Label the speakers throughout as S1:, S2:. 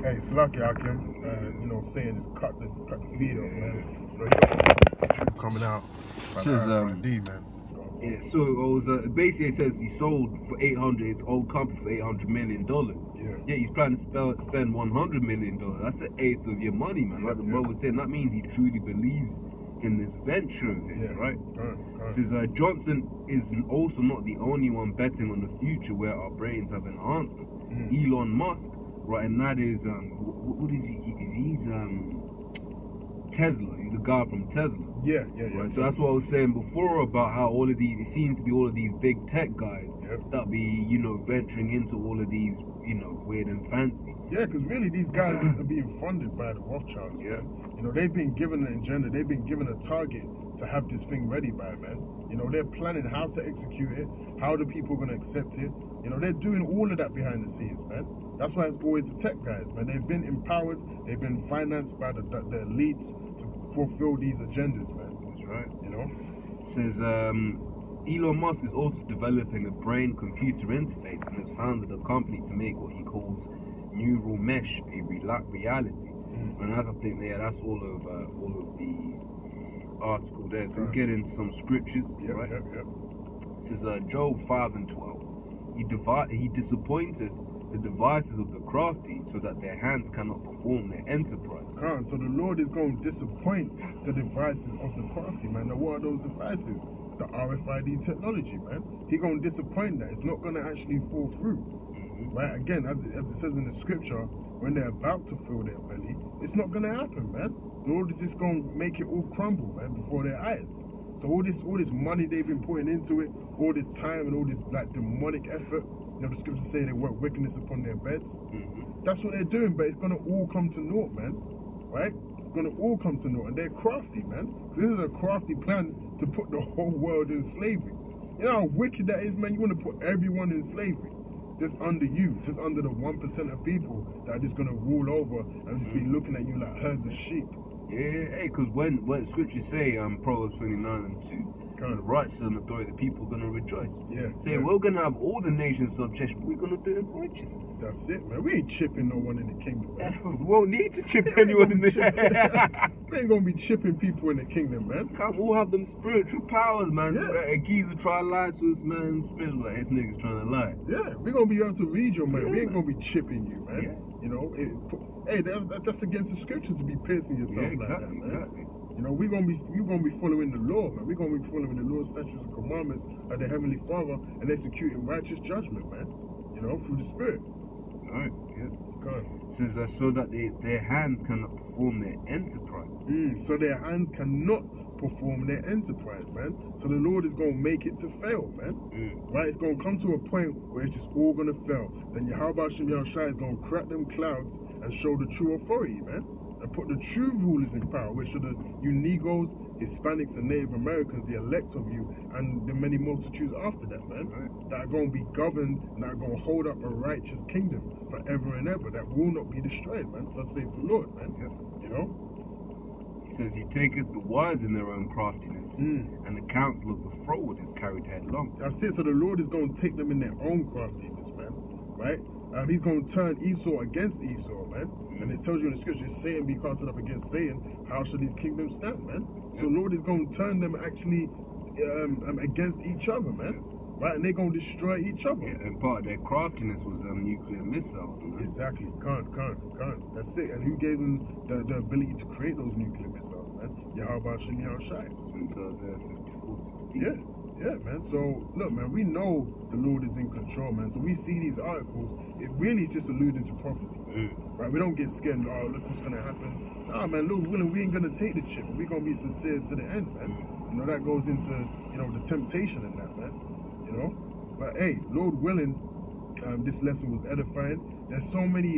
S1: Hey, Slaki Hakim, you know, saying just cut the feed off, man. You know, you don't listen to the truth coming out.
S2: Says
S1: man.
S3: Yeah, so it was basically it says he sold for 800 his old company for $800 million. Yeah, he's planning to spend $100 million. That's an eighth of your money, man. Like the bro was saying, that means he truly believes in this venture of his, right? Says Johnson is also not the only one betting on the future where our brains have enhancement. Elon Musk, right, and that is what is he? He's Tesla. He's the guy from Tesla.
S1: Yeah.
S3: Right. So that's what I was saying before about how all of these, it seems to be all of these big tech guys that be, you know, venturing into all of these, you know, weird and fancy.
S1: Yeah, because really these guys are being funded by the Rothschilds.
S3: Yeah.
S1: You know, they've been given an agenda. They've been given a target to have this thing ready by, man. You know, they're planning how to execute it, how the people are going to accept it. You know, they're doing all of that behind the scenes, man. That's why it's always the tech guys, man. They've been empowered, they've been financed by the elites to fulfill these agendas, man.
S3: That's right.
S1: You know?
S3: It says Elon Musk is also developing a brain-computer interface and has founded a company to make what he calls neural mesh a reality. And as I think, that's all of the article there. So we'll get into some scriptures, right? It says Job 5:12. He disappointed the devices of the crafty so that their hands cannot perform their enterprise.
S1: So the Lord is going to disappoint the devices of the crafty, man. Now what are those devices? The RFID technology, man. He's going to disappoint that. It's not going to actually fall through. Right? Again, as it says in the scripture, when they're about to fill their belly, it's not going to happen, man. The Lord is just going to make it all crumble, man, before their eyes. So all this money they've been putting into it, all this time and all this like demonic effort, you know, the scriptures say they work wickedness upon their beds. That's what they're doing, but it's going to all come to naught, man. Right? It's going to all come to naught. And they're crafty, man. Because this is a crafty plan to put the whole world in slavery. You know how wicked that is, man? You want to put everyone in slavery. Just under you, just under the 1% of people that are just going to rule over and just be looking at you like herds of sheep.
S3: Yeah, hey, because when scriptures say, Proverbs 29:2, the rights and authority, the people are going to rejoice. Say, we're going to have all the nations subject, but we're going to do it in righteousness.
S1: That's it, man. We ain't chipping no one in the kingdom, man.
S3: We won't need to chip anyone in the kingdom.
S1: We ain't going to be chipping people in the kingdom, man.
S3: Can't all have them spiritual powers, man. A geezer try to lie to us, man. Spiritual, like, this nigga's trying to lie.
S1: Yeah, we're going to be able to read your man. We ain't going to be chipping you, man. You know, hey, that's against the scriptures to be piercing yourself like that, man.
S3: Exactly.
S1: You know, we're gonna be following the law, man. We're gonna be following the law, statutes, and commandments of the Heavenly Father and executing righteous judgment, man. You know, through the Spirit.
S3: Alright, It says so that their hands cannot perform their enterprise.
S1: So their hands cannot perform their enterprise, man. So the Lord is going to make it to fail, man. Right? It's going to come to a point where it's just all going to fail. Then Yahweh Shem Yahushua is going to crack them clouds and show the true authority, man. And put the true rulers in power, which are the you Negroes, Hispanics, and Native Americans, the elect of you, and the many multitudes after that, man. That are going to be governed and that are going to hold up a righteous kingdom forever and ever that will not be destroyed, man. Thus saith the Lord, man. You know?
S3: He says he taketh the wise in their own craftiness, and the counsel of the froward is carried headlong.
S1: That's it. So the Lord is going to take them in their own craftiness, man. Right? He's going to turn Esau against Esau, man. And it tells you in the scripture, Satan be casted up against Satan. How shall these kingdoms stand, man? So the Lord is going to turn them actually against each other, man. Right? And they're going to destroy each other.
S3: And part of their craftiness was nuclear missiles. Man.
S1: Exactly. Can't. That's it. And who gave them the ability to create those nuclear missiles, man? Yahweh Shem Yahushua. Yeah, man. So, look, man, we know the Lord is in control, man. So we see these articles, it really is just alluding to prophecy, right? We don't get scared, oh, look what's going to happen. Nah, man, Lord willing, we ain't going to take the chip. We're going to be sincere to the end, man. You know, that goes into, you know, the temptation in that, man. You know? But, hey, Lord willing, this lesson was edifying. There's so many,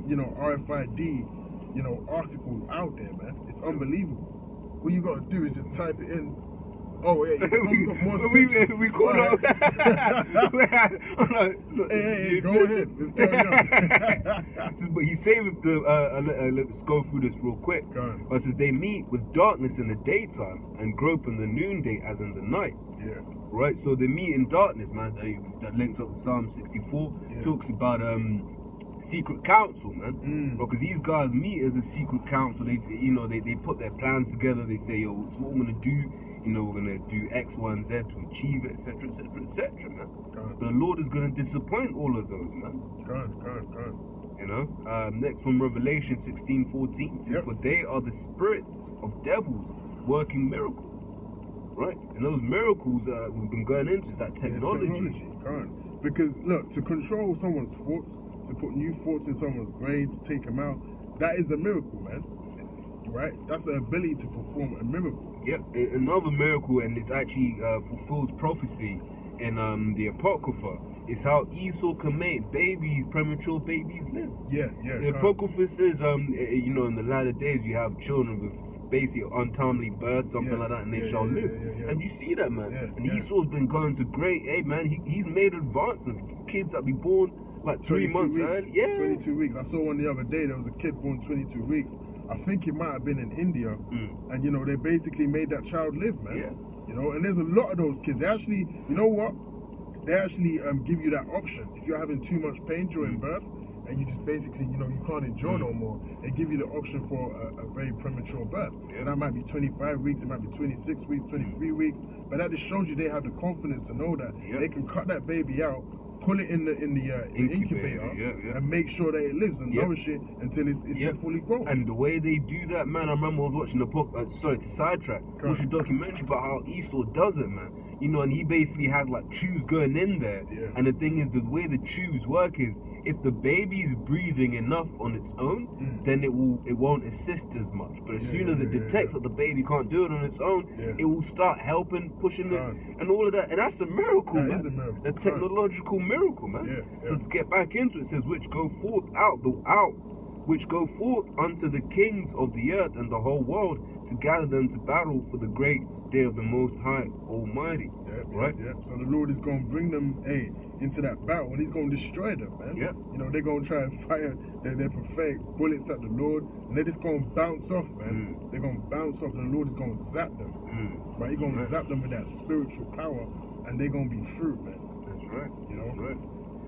S1: you know, RFID, you know, articles out there, man. It's unbelievable. What you got to do is just type it in. Oh, yeah, you got more scriptures.
S3: we caught up.
S1: Hey, go ahead. Let's carry on.
S3: But he's saying with the, let's go through this real quick. But it says they meet with darkness in the daytime and grope in the noonday as in the night. Right, so they meet in darkness, man. That links up to Psalm 64. Talks about secret council, man. Because these guys meet as a secret council. They, you know, they put their plans together. They say, yo, so what we're gonna do. You know, we're gonna do X, Y, and Z to achieve it, etc., etc., etc., man. But the Lord is gonna disappoint all of those, man. You know. Next from Revelation 16:14 says, "For they are the spirits of devils working miracles." Right, and those miracles we've been going into is that technology.
S1: Because look, to control someone's thoughts, to put new thoughts in someone's brain, to take them out, that is a miracle, man. Right? That's the ability to perform a miracle.
S3: Yeah, another miracle, and this actually fulfills prophecy in the Apocrypha, is how Esau can make babies, premature babies live. The Apocrypha says, you know, in the latter days you have children with basically untimely birth, something like that, and they shall live. And you see that, man. And Esau's been going to great, hey man, he's made advances. Kids that be born like 3 months early.
S1: 22 weeks. I saw one the other day, there was a kid born 22 weeks. I think it might have been in India. And you know, they basically made that child live, man. You know, and there's a lot of those kids. They actually, you know what? They actually give you that option. If you're having too much pain during birth, and you just basically, you know, you can't endure no more, they give you the option for a very premature birth. And that might be 25 weeks, it might be 26 weeks, 23 weeks, but that just shows you they have the confidence to know that they can cut that baby out, pull it in the incubator, and make sure that it lives and nourish it until it's fully grown.
S3: And the way they do that, man, I remember I was watching sorry to sidetrack, watching a documentary about how Esau does it, man. You know, and he basically has like tubes going in there. And the thing is, the way the tubes work is, if the baby is breathing enough on its own, then it won't assist as much. But as soon as it detects that the baby can't do it on its own, it will start helping, pushing it, and all of that. And that's a miracle, man.
S1: Is a miracle.
S3: A technological miracle, man. So to get back into it, it says, which go forth which go forth unto the kings of the earth and the whole world to gather them to battle for the great day of the Most High Almighty. Right?
S1: So the Lord is going to bring them into that battle, and He's going to destroy them, man. You know, they're going to try and fire their prophetic bullets at the Lord, and they're just going to bounce off, man. They're going to bounce off, and the Lord is going to zap them. Right? He's going to zap them with that spiritual power, and they're going to be fruit, man.
S3: That's right.
S1: You know?
S3: That's right.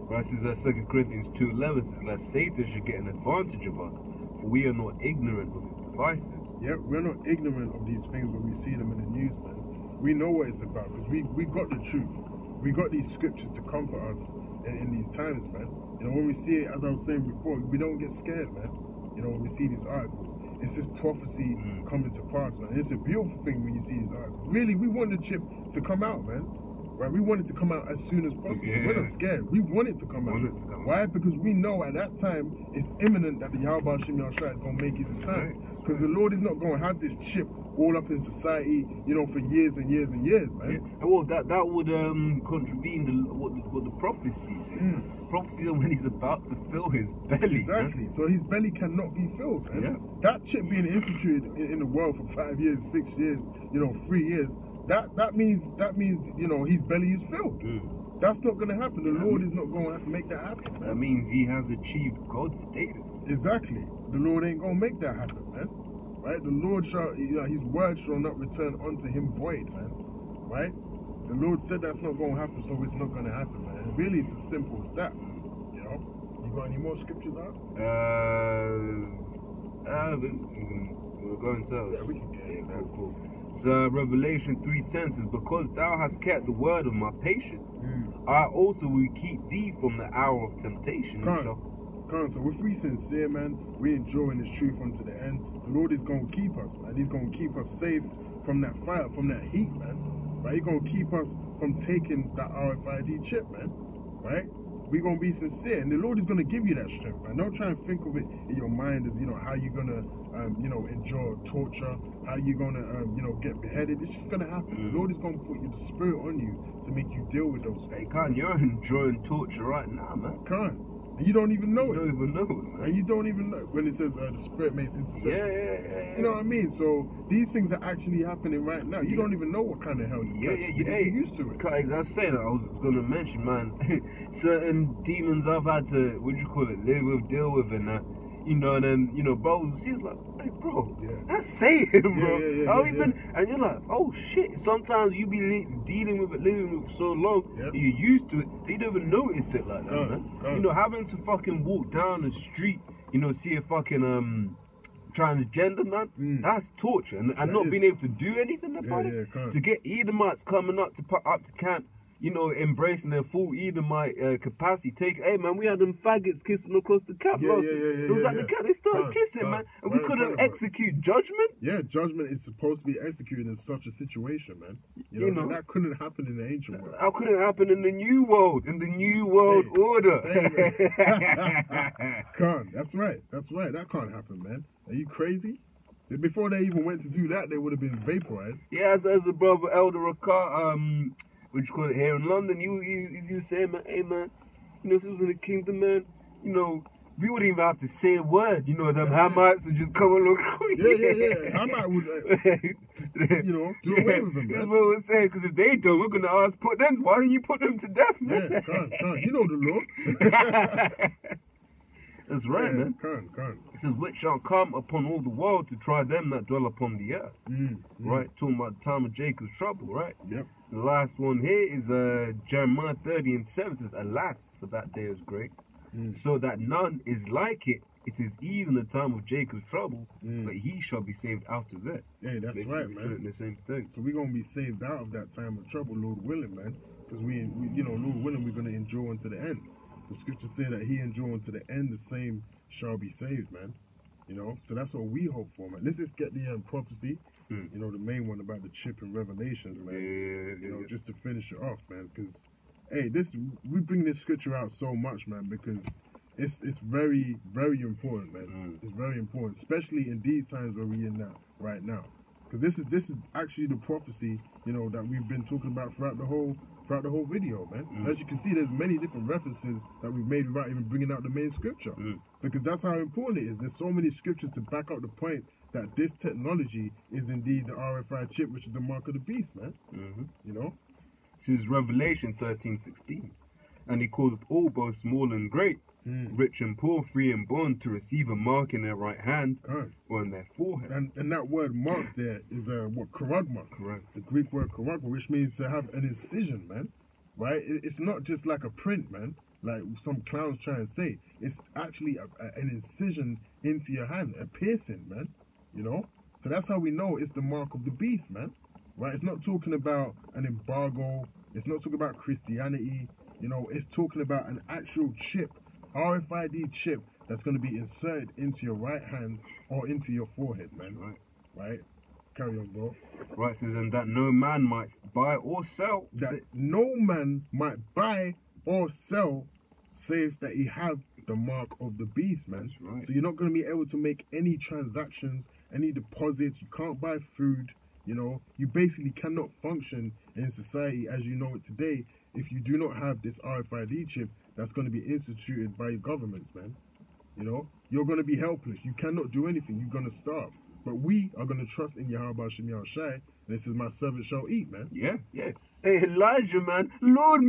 S3: Right, this is 2 Corinthians 2:11 says, lest Satan should get an advantage of us, for we are not ignorant of his devices.
S1: We're not ignorant of these things when we see them in the news, man. We know what it's about, because we got the truth. We got these scriptures to comfort us in these times, man. You know, when we see it, as I was saying before, we don't get scared, man. You know, when we see these articles, it's this prophecy coming to pass, man. It's a beautiful thing when you see these articles. Really, we want the chip to come out, man. Right, we want it to come out as soon as possible. We're not scared. We want it to come out. Why? Because we know at that time it's imminent that the Yahweh Shem Yahshua is going to make his return. Because the Lord is not going to have this chip all up in society, you know, for years and years and years, man.
S3: Well, that would contravene what the prophecy says. Prophecy when he's about to fill his belly.
S1: Exactly. So his belly cannot be filled, man. That chip being instituted in the world for 5 years, 6 years, you know, 3 years. That means you know his belly is filled. That's not going to happen. The Lord is not going to make that happen, man.
S3: That means he has achieved God's status.
S1: Exactly. The Lord ain't going to make that happen, man. Right? The Lord shall, you know, his word shall not return unto him void, man. Right? The Lord said that's not going to happen, so it's not going to happen, man. And really, it's as simple as that. You know. You got any more scriptures out?
S3: We're going to.
S1: Yeah, we can get into that.
S3: Cool. So Revelation 3:10 says, because thou hast kept the word of my patience, I also will keep thee from the hour of temptation.
S1: So if we sincere, man, we enjoying this truth unto the end, the Lord is going to keep us, man. He's going to keep us safe from that fire, from that heat, man. Right? He's going to keep us from taking that RFID chip, man. Right? We're going to be sincere, and the Lord is going to give you that strength, man. Don't try and think of it in your mind as, you know, how you're going to, you know, endure torture, how you're going to, you know, get beheaded. It's just going to happen. The Lord is going to put the spirit on you to make you deal with those things.
S3: You're enjoying torture right now, man.
S1: And you don't even know it.
S3: You don't even know it, man.
S1: And you don't even know when it says the spirit makes intercession. You know what I mean? So these things are actually happening right now. You don't even know what kind of hell you're used to it.
S3: I say that I was going to mention, man. Certain demons I've had to, deal with, and you know, and then, you know, bro, he's like, hey, bro, that's Satan, bro. How you been? And you're like, oh, shit. Sometimes you be dealing with it, living with it for so long, you're used to it, you don't even notice it like that, man. You know, having to fucking walk down the street, you know, see a fucking, transgender man, that's torture, and not being able to do anything about it. To get Edomites coming up to camp, you know, embracing their full Edomite capacity. Hey man, we had them faggots kissing across the camp last week. It was at the camp, they started kissing, man, and we couldn't execute judgment. Yeah, judgment is supposed to be executed in such a situation, man. You know, that couldn't happen in the ancient world. How could it happen in the new world? In the new world order? Can't. That's right. That can't happen, man. Are you crazy? Before they even went to do that, they would have been vaporized. Yeah, as the brother Elder Rakar, what you call it, here in London, he was saying, man, hey man, you know, if it was in the kingdom, man, you know, we wouldn't even have to say a word. You know, them Hamites would just come along. Hamite would, you know, do away with them. That's what we're saying, because if they don't, we're going to ask, why don't you put them to death, man? Yeah, can't. You know the law. That's right, man. Can't. It says, which shall come upon all the world to try them that dwell upon the earth. Right? Talking about the time of Jacob's trouble, right? Yep. The last one here is Jeremiah 30:7 says, alas, for that day is great, so that none is like it. It is even the time of Jacob's trouble, but he shall be saved out of it. Yeah, that's right, man. The same thing. So we're going to be saved out of that time of trouble, Lord willing, man. Because we, you know, Lord willing, we're going to endure unto the end. The scriptures say that he endure unto the end, the same shall be saved, man. You know, so that's what we hope for, man. Let's just get the prophecy, you know, the main one about the chip in Revelations, man. You know, just to finish it off, man. Because, hey, we bring this scripture out so much, man, because it's very, very important, man. It's very important, especially in these times where we're in now, right now. Because this is actually the prophecy, you know, that we've been talking about throughout the whole video, man. As you can see, there's many different references that we've made without even bringing out the main scripture, because that's how important it is. There's so many scriptures to back up the point that this technology is indeed the RFID chip, which is the mark of the beast, man. You know, this is Revelation 13:16, and he caused all, both small and great, rich and poor, free and bond, to receive a mark in their right hand or in their forehead. And that word mark there is what, karagma. Correct. The Greek word karagma, which means to have an incision, man. Right? It's not just like a print, man, like some clowns try and say. It's actually an incision into your hand, a piercing, man. You know? So that's how we know it's the mark of the beast, man. Right? It's not talking about an embargo. It's not talking about Christianity. You know, it's talking about an actual chip, RFID chip, that's going to be inserted into your right hand or into your forehead, man. Right? Carry on, bro. Right, says, and that no man might buy or sell. That no man might buy or sell, save that he have the mark of the beast, man. That's right. So you're not going to be able to make any transactions, any deposits. You can't buy food. You know, you basically cannot function in society as you know it today if you do not have this RFID chip that's going to be instituted by governments, man. You know, you're going to be helpless. You cannot do anything. You're going to starve. But we are going to trust in Yahweh Shem Yahushai, and this is my servant shall eat, man. Yeah. Hey, Elijah, man. Lord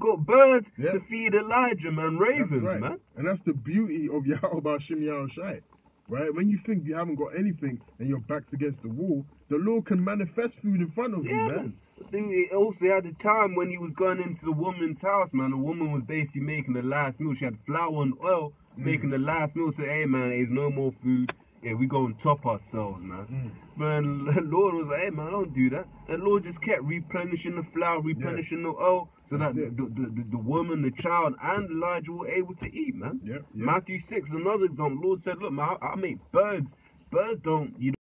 S3: got birds to feed Elijah, man. Ravens, man. And that's the beauty of Yahweh Shem Yahushai. Right? When you think you haven't got anything and your back's against the wall, the Lord can manifest food in front of you, man. I think it also had a time when he was going into the woman's house, man. The woman was basically making the last meal. She had flour and oil, making the last meal. Said, hey, man, there's no more food. Yeah, we go and top ourselves, man. Man, the Lord was like, hey, man, don't do that. And the Lord just kept replenishing the flour, replenishing the oil, so that the woman, the child, and Elijah were able to eat, man. Matthew 6 is another example. The Lord said, look, man, I make birds. Birds don't, you